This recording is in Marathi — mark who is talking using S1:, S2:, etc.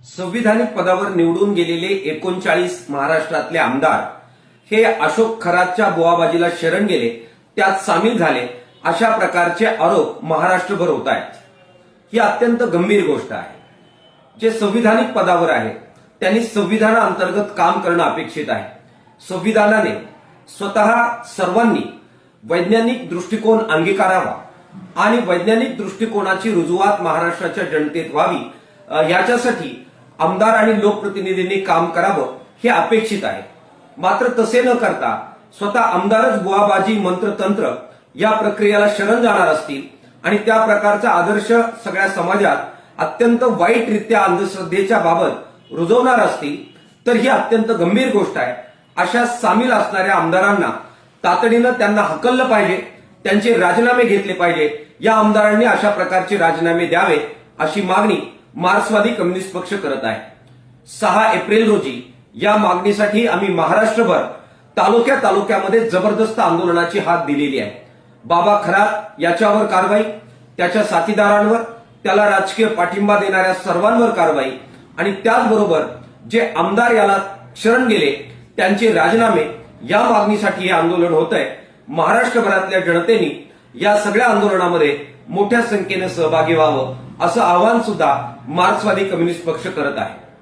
S1: संविधानिक पदावर निवडून गेलेले 39 महाराष्ट्रातले आमदार हे अशोक खरातच्या बुवाबाजीला शरण गेले, त्यात सामील झाले, अशा प्रकारचे आरोप महाराष्ट्रभर होत आहेत। ही अत्यंत गंभीर गोष्ट आहे। जे संविधानिक पदावर आहे त्यांनी संविधानाअंतर्गत काम करणं अपेक्षित आहे। संविधानाने स्वतः सर्वांनी वैज्ञानिक दृष्टिकोन अंगीकारावा आणि वैज्ञानिक दृष्टिकोनाची रुजुवात महाराष्ट्राच्या जनतेत व्हावी याच्यासाठी आमदार आणि लोकप्रतिनिधींनी काम करावं हे अपेक्षित आहे। मात्र तसे न करता स्वतः आमदारच बुवाबाजी मंत्रतंत्र या प्रक्रियेला शरण जाणार असतील आणि त्या प्रकारचा आदर्श सगळ्या समाजात अत्यंत वाईटरित्या अंधश्रद्धेच्या बाबत रुजवणार असतील तर ही अत्यंत गंभीर गोष्ट आहे। अशा सामील असणाऱ्या आमदारांना तातडीनं त्यांना हकललं पाहिजे, त्यांचे राजीनामे घेतले पाहिजे। या आमदारांनी अशा प्रकारचे राजीनामे द्यावे अशी मागणी मार्क्सवादी कम्युनिस्ट पक्ष करत आहे। 6 एप्रिल रोजी या मागणीसाठी आम्ही महाराष्ट्रभर तालुक्यामध्ये जबरदस्त आंदोलनाची हाक दिलेली आहे। बाबा खरात याच्यावर कारवाई, त्याच्या साथीदारांवर, त्याला राजकीय पाठिंबा देणाऱ्या सर्वांवर कारवाई आणि त्याचबरोबर जे आमदार याला शरण गेले त्यांचे राजीनामे या मागणीसाठी हे आंदोलन होत आहे। महाराष्ट्रभरातल्या जनतेने या सगळ्या आंदोलनामध्ये मोठ्या संख्येने सहभागी व्हावं असं आवाहन सुद्धा मार्क्सवादी कम्युनिस्ट पक्ष करत आहे।